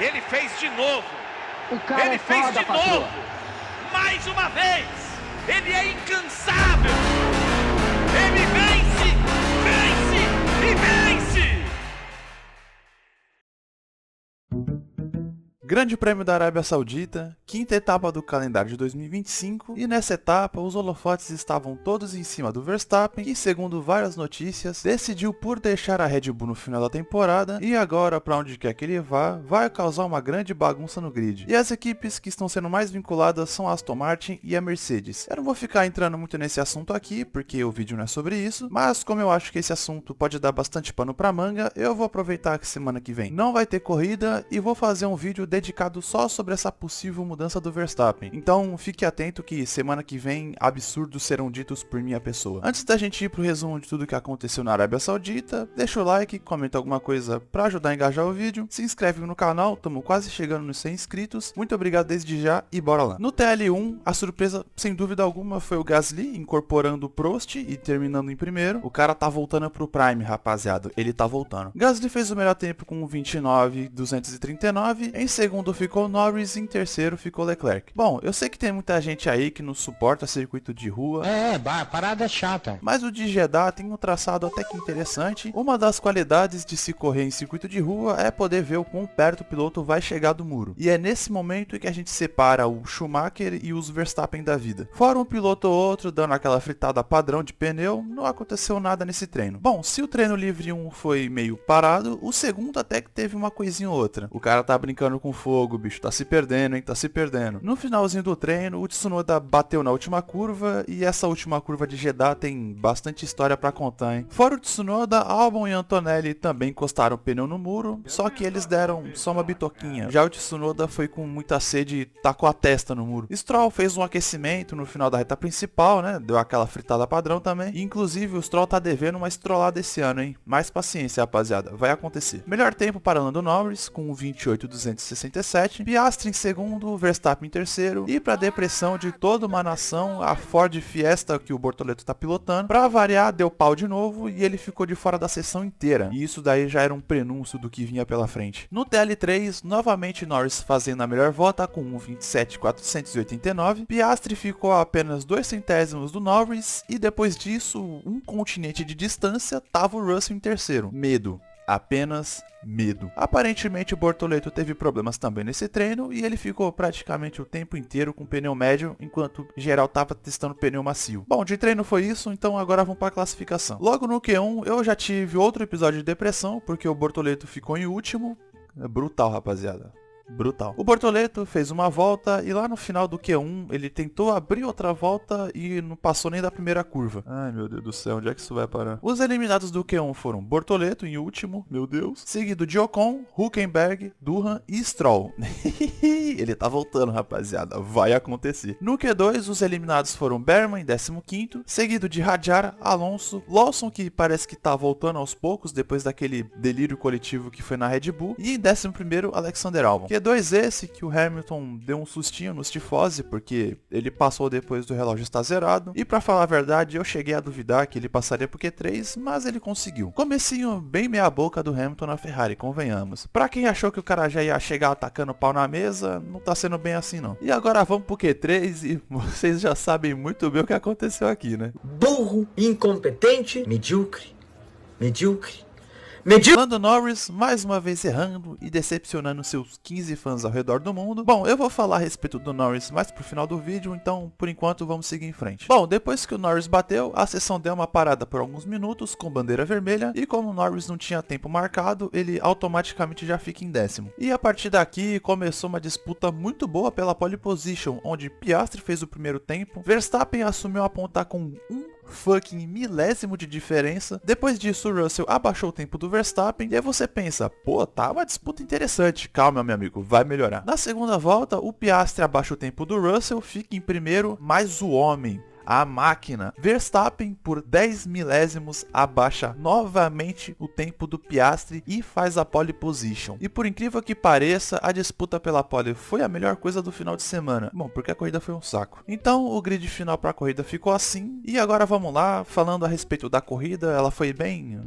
Ele fez de novo. O cara Ele é fez foda, de patroa. novo. Mais uma vez. Ele é incansável. Ele vence, vence e vence. Grande Prêmio da Arábia Saudita, quinta etapa do calendário de 2025, e nessa etapa os holofotes estavam todos em cima do Verstappen, que segundo várias notícias, decidiu por deixar a Red Bull no final da temporada, e agora para onde quer que ele vá, vai causar uma grande bagunça no grid. E as equipes que estão sendo mais vinculadas são a Aston Martin e a Mercedes. Eu não vou ficar entrando muito nesse assunto aqui, porque o vídeo não é sobre isso, mas como eu acho que esse assunto pode dar bastante pano pra manga, eu vou aproveitar que semana que vem não vai ter corrida, e vou fazer um vídeo dedicado só sobre essa possível mudança do Verstappen. Então fique atento que semana que vem absurdos serão ditos por minha pessoa. Antes da gente ir pro resumo de tudo que aconteceu na Arábia Saudita, deixa o like, comenta alguma coisa pra ajudar a engajar o vídeo, se inscreve no canal, estamos quase chegando nos 100 inscritos, muito obrigado desde já e bora lá. No TL1, a surpresa sem dúvida alguma foi o Gasly incorporando o Prost e terminando em primeiro. O cara tá voltando pro Prime, rapaziada, ele tá voltando. Gasly fez o melhor tempo com 29,239, em segundo ficou Norris e em terceiro ficou Leclerc. Bom, eu sei que tem muita gente aí que não suporta circuito de rua. A parada é chata. Mas o de Jeddah tem um traçado até que interessante. Uma das qualidades de se correr em circuito de rua é poder ver o quão perto o piloto vai chegar do muro. E é nesse momento que a gente separa o Schumacher e os Verstappen da vida. Fora um piloto ou outro dando aquela fritada padrão de pneu, não aconteceu nada nesse treino. Bom, se o treino livre 1 foi meio parado, o segundo até que teve uma coisinha ou outra. O cara tá brincando com fogo, o bicho tá se perdendo, hein, tá se perdendo. No finalzinho do treino, o Tsunoda bateu na última curva, e essa última curva de Jeddah tem bastante história pra contar, hein. Fora o Tsunoda, Albon e Antonelli também encostaram o pneu no muro, só que eles deram só uma bitoquinha. Já o Tsunoda foi com muita sede e tacou a testa no muro. Stroll fez um aquecimento no final da reta principal, né, deu aquela fritada padrão também, e inclusive o Stroll tá devendo uma estrolada esse ano, hein. Mais paciência, rapaziada, vai acontecer. Melhor tempo para Lando Norris, com 28,267, Piastri em segundo, Verstappen em terceiro, e para depressão de toda uma nação, a Ford Fiesta que o Bortoleto tá pilotando, para variar, deu pau de novo e ele ficou de fora da sessão inteira, e isso daí já era um prenúncio do que vinha pela frente. No TL3, novamente Norris fazendo a melhor volta com 1,27,489, Piastri ficou a apenas 2 centésimos do Norris, e depois disso, um continente de distância, tava o Russell em terceiro. Medo. Apenas medo. Aparentemente o Bortoleto teve problemas também nesse treino e ele ficou praticamente o tempo inteiro com pneu médio, enquanto geral tava testando pneu macio. Bom, de treino foi isso, então agora vamos para a classificação. Logo no Q1 eu já tive outro episódio de depressão, porque o Bortoleto ficou em último. É brutal, rapaziada. Brutal. O Bortoleto fez uma volta e lá no final do Q1 ele tentou abrir outra volta e não passou nem da primeira curva. Ai meu Deus do céu, onde é que isso vai parar? Os eliminados do Q1 foram Bortoleto em último, meu Deus, seguido de Ocon, Hülkenberg, Durham e Stroll. Ele tá voltando, rapaziada, vai acontecer. No Q2 os eliminados foram Berman em 15º, seguido de Hadjar, Alonso, Lawson, que parece que tá voltando aos poucos depois daquele delírio coletivo que foi na Red Bull, e em 11º Alexander Albon. Q2 esse que o Hamilton deu um sustinho nos tifose, porque ele passou depois do relógio estar zerado, e pra falar a verdade eu cheguei a duvidar que ele passaria pro Q3, mas ele conseguiu. Comecinho bem meia boca do Hamilton na Ferrari, convenhamos. Pra quem achou que o cara já ia chegar atacando o pau na mesa, não tá sendo bem assim não. E agora vamos pro Q3 e vocês já sabem muito bem o que aconteceu aqui, né? Burro, incompetente, medíocre. Lando Norris mais uma vez errando e decepcionando seus 15 fãs ao redor do mundo. Bom, eu vou falar a respeito do Norris mais pro final do vídeo, então por enquanto vamos seguir em frente. Bom, depois que o Norris bateu, a sessão deu uma parada por alguns minutos com bandeira vermelha, e como o Norris não tinha tempo marcado, ele automaticamente já fica em 10º. E a partir daqui começou uma disputa muito boa pela pole position, onde Piastri fez o primeiro tempo, Verstappen assumiu a ponta com fucking milésimo de diferença. Depois disso o Russell abaixou o tempo do Verstappen, e aí você pensa, pô, tá uma disputa interessante, calma meu amigo, vai melhorar. Na segunda volta o Piastri abaixa o tempo do Russell, fica em primeiro, mas o homem, a máquina. Verstappen, por 10 milésimos, abaixa novamente o tempo do Piastri e faz a pole position. E por incrível que pareça, a disputa pela pole foi a melhor coisa do final de semana. Bom, porque a corrida foi um saco. Então o grid final para a corrida ficou assim. E agora vamos lá, falando a respeito da corrida, ela foi bem...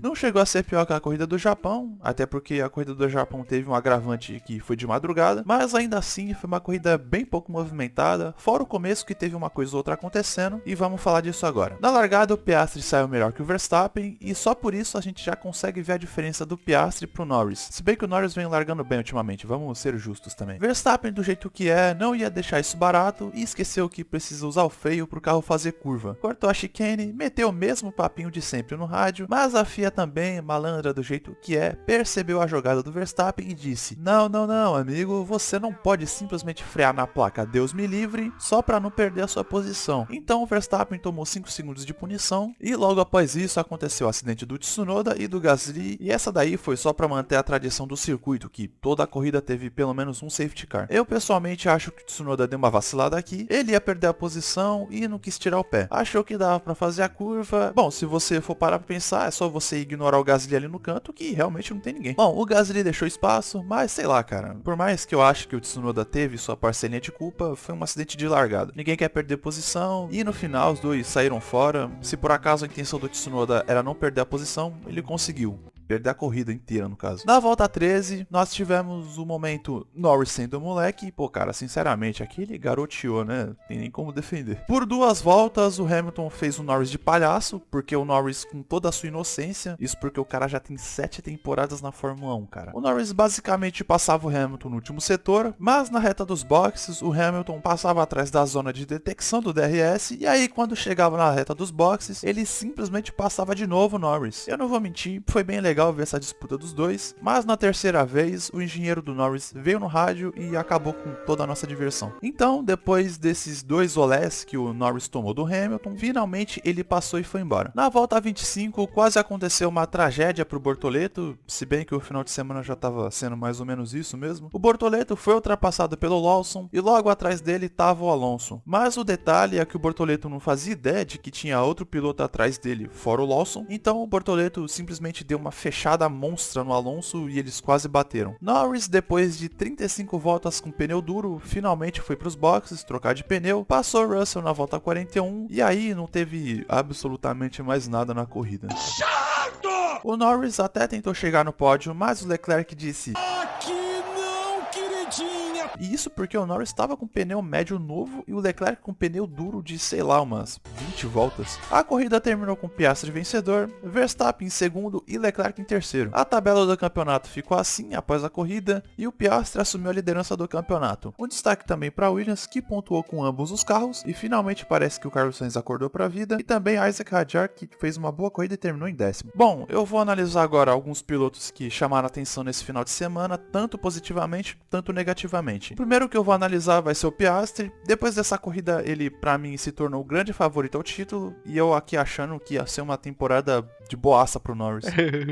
Não chegou a ser pior que a corrida do Japão, até porque a corrida do Japão teve um agravante que foi de madrugada, mas ainda assim foi uma corrida bem pouco movimentada, fora o começo que teve uma coisa ou outra acontecendo, e vamos falar disso agora. Na largada o Piastri saiu melhor que o Verstappen, e só por isso a gente já consegue ver a diferença do Piastri pro Norris, se bem que o Norris vem largando bem ultimamente, vamos ser justos também. Verstappen, do jeito que é, não ia deixar isso barato e esqueceu que precisa usar o freio pro carro fazer curva. Cortou a chicane, meteu o mesmo papinho de sempre no rádio, mas a FIA também, malandra do jeito que é, percebeu a jogada do Verstappen e disse: não, amigo, você não pode simplesmente frear na placa Deus me livre só pra não perder a sua posição. Então o Verstappen tomou 5 segundos de punição e logo após isso aconteceu o acidente do Tsunoda e do Gasly, e essa daí foi só pra manter a tradição do circuito, que toda a corrida teve pelo menos um safety car. Eu pessoalmente acho que o Tsunoda deu uma vacilada aqui, ele ia perder a posição e não quis tirar o pé. Achou que dava pra fazer a curva. Bom, se você for parar pra pensar, é só você ignorar o Gasly ali no canto, que realmente não tem ninguém. Bom, o Gasly deixou espaço, mas sei lá, cara. Por mais que eu acho que o Tsunoda teve sua parcelinha de culpa, foi um acidente de largada. Ninguém quer perder posição, e no final os dois saíram fora. Se por acaso a intenção do Tsunoda era não perder a posição, ele conseguiu. Perder a corrida inteira, no caso. Na volta 13, nós tivemos o momento Norris sendo moleque. E, pô, cara, sinceramente, aquele garoteou, né? Tem nem como defender. Por 2 voltas, o Hamilton fez o Norris de palhaço, porque o Norris, com toda a sua inocência, isso porque o cara já tem 7 temporadas na Fórmula 1, cara. O Norris basicamente passava o Hamilton no último setor, mas na reta dos boxes, o Hamilton passava atrás da zona de detecção do DRS, e aí quando chegava na reta dos boxes, ele simplesmente passava de novo o Norris. Eu não vou mentir, foi bem legal ver essa disputa dos dois, mas na terceira vez o engenheiro do Norris veio no rádio e acabou com toda a nossa diversão. Então, depois desses 2 olés que o Norris tomou do Hamilton, finalmente ele passou e foi embora. Na volta 25 quase aconteceu uma tragédia pro Bortoleto, se bem que o final de semana já estava sendo mais ou menos isso mesmo. O Bortoleto foi ultrapassado pelo Lawson e logo atrás dele estava o Alonso. Mas o detalhe é que o Bortoleto não fazia ideia de que tinha outro piloto atrás dele, fora o Lawson, então o Bortoleto simplesmente deu uma fechada monstra no Alonso e eles quase bateram. Norris, depois de 35 voltas com pneu duro, finalmente foi para os boxes trocar de pneu, passou Russell na volta 41 e aí não teve absolutamente mais nada na corrida. Chato! O Norris até tentou chegar no pódio, mas o Leclerc disse: aqui não, queridinha! E isso porque o Norris estava com pneu médio novo e o Leclerc com pneu duro de, sei lá, umas 20 voltas. A corrida terminou com Piastri vencedor, Verstappen em segundo e Leclerc em terceiro. A tabela do campeonato ficou assim após a corrida e o Piastri assumiu a liderança do campeonato. Um destaque também para Williams, que pontuou com ambos os carros e finalmente parece que o Carlos Sainz acordou para a vida, e também Isaac Hadjar, que fez uma boa corrida e terminou em 10º. Bom, eu vou analisar agora alguns pilotos que chamaram atenção nesse final de semana, tanto positivamente, tanto negativamente. O primeiro que eu vou analisar vai ser o Piastri. Depois dessa corrida, ele pra mim se tornou o grande favorito ao título, e eu aqui achando que ia ser uma temporada de boaça pro Norris.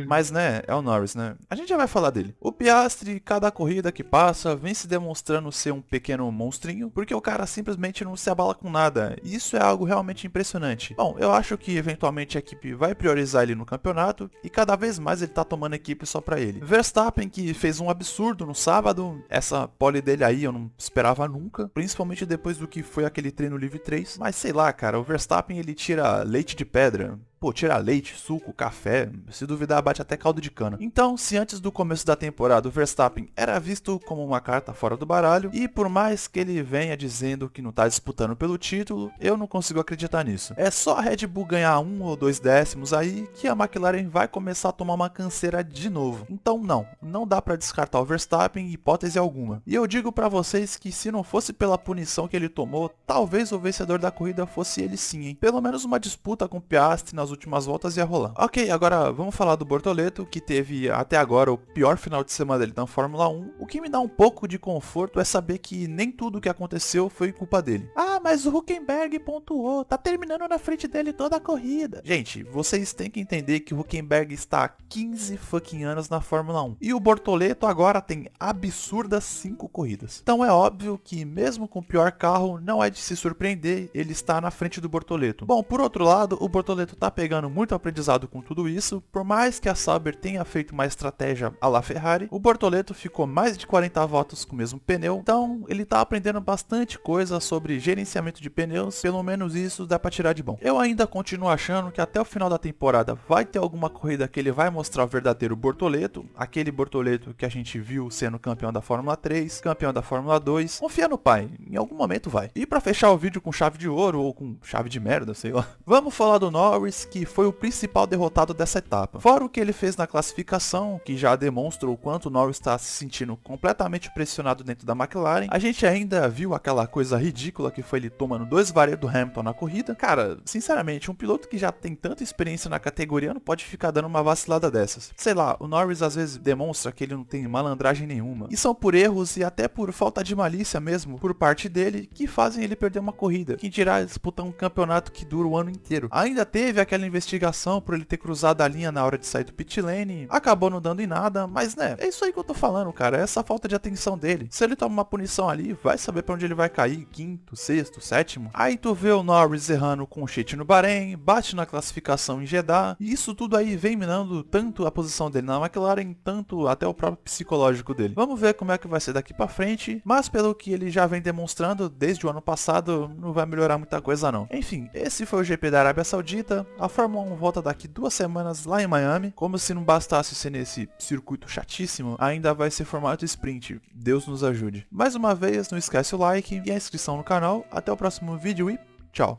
Mas né, é o Norris, né? A gente já vai falar dele. O Piastri, cada corrida que passa, vem se demonstrando ser um pequeno monstrinho, porque o cara simplesmente não se abala com nada. E isso é algo realmente impressionante. Bom, eu acho que eventualmente a equipe vai priorizar ele no campeonato, e cada vez mais ele tá tomando equipe só pra ele. Verstappen, que fez um absurdo no sábado, essa pole dele aí eu não esperava nunca, principalmente depois do que foi aquele treino livre 3. Mas sei lá, cara, o Verstappen ele tira leite de pedra. Pô, tira leite, suco, café, se duvidar bate até caldo de cana. Então, se antes do começo da temporada o Verstappen era visto como uma carta fora do baralho, e por mais que ele venha dizendo que não tá disputando pelo título, eu não consigo acreditar nisso. É só a Red Bull ganhar 1 ou 2 décimos aí, que a McLaren vai começar a tomar uma canseira de novo. Então não dá pra descartar o Verstappen em hipótese alguma. E eu digo pra vocês que se não fosse pela punição que ele tomou, talvez o vencedor da corrida fosse ele sim, hein? Pelo menos uma disputa com o Piastri nas nas últimas voltas ia rolar. Ok, agora vamos falar do Bortoleto, que teve até agora o pior final de semana dele na Fórmula 1. O que me dá um pouco de conforto é saber que nem tudo o que aconteceu foi culpa dele. Ah, mas o Hülkenberg pontuou, tá terminando na frente dele toda a corrida. Gente, vocês têm que entender que o Hülkenberg está há 15 fucking anos na Fórmula 1. E o Bortoleto agora tem absurdas 5 corridas. Então é óbvio que mesmo com o pior carro, não é de se surpreender ele estar na frente do Bortoleto. Bom, por outro lado, o Bortoleto tá pegando muito aprendizado com tudo isso. Por mais que a Sauber tenha feito uma estratégia à la Ferrari, o Bortoleto ficou mais de 40 voltas com o mesmo pneu. Então ele tá aprendendo bastante coisa sobre gerenciamento de pneus. Pelo menos isso dá pra tirar de bom. Eu ainda continuo achando que até o final da temporada vai ter alguma corrida que ele vai mostrar o verdadeiro Bortoleto. Aquele Bortoleto que a gente viu sendo campeão da Fórmula 3, campeão da Fórmula 2. Confia no pai, em algum momento vai. E pra fechar o vídeo com chave de ouro ou com chave de merda, sei lá, vamos falar do Norris, que foi o principal derrotado dessa etapa. Fora o que ele fez na classificação, que já demonstra o quanto o Norris está se sentindo completamente pressionado dentro da McLaren, a gente ainda viu aquela coisa ridícula que foi ele tomando 2 varedos do Hamilton na corrida. Cara, sinceramente, um piloto que já tem tanta experiência na categoria não pode ficar dando uma vacilada dessas. Sei lá, o Norris às vezes demonstra que ele não tem malandragem nenhuma. E são por erros e até por falta de malícia mesmo, por parte dele, que fazem ele perder uma corrida. Quem dirá disputar um campeonato que dura o ano inteiro. Ainda teve aquela investigação por ele ter cruzado a linha na hora de sair do pit lane, acabou não dando em nada, mas né, é isso aí que eu tô falando, cara, é essa falta de atenção dele. Se ele toma uma punição ali, vai saber pra onde ele vai cair, 5º, 6º, 7º. Aí tu vê o Norris errando com o cheat no Bahrein, bate na classificação em Jeddah, e isso tudo aí vem minando tanto a posição dele na McLaren, tanto até o próprio psicológico dele. Vamos ver como é que vai ser daqui pra frente, mas pelo que ele já vem demonstrando desde o ano passado, não vai melhorar muita coisa não. Enfim, esse foi o GP da Arábia Saudita. A Fórmula 1 volta daqui 2 semanas lá em Miami. Como se não bastasse ser nesse circuito chatíssimo, ainda vai ser formato sprint. Deus nos ajude. Mais uma vez, não esquece o like e a inscrição no canal. Até o próximo vídeo e tchau!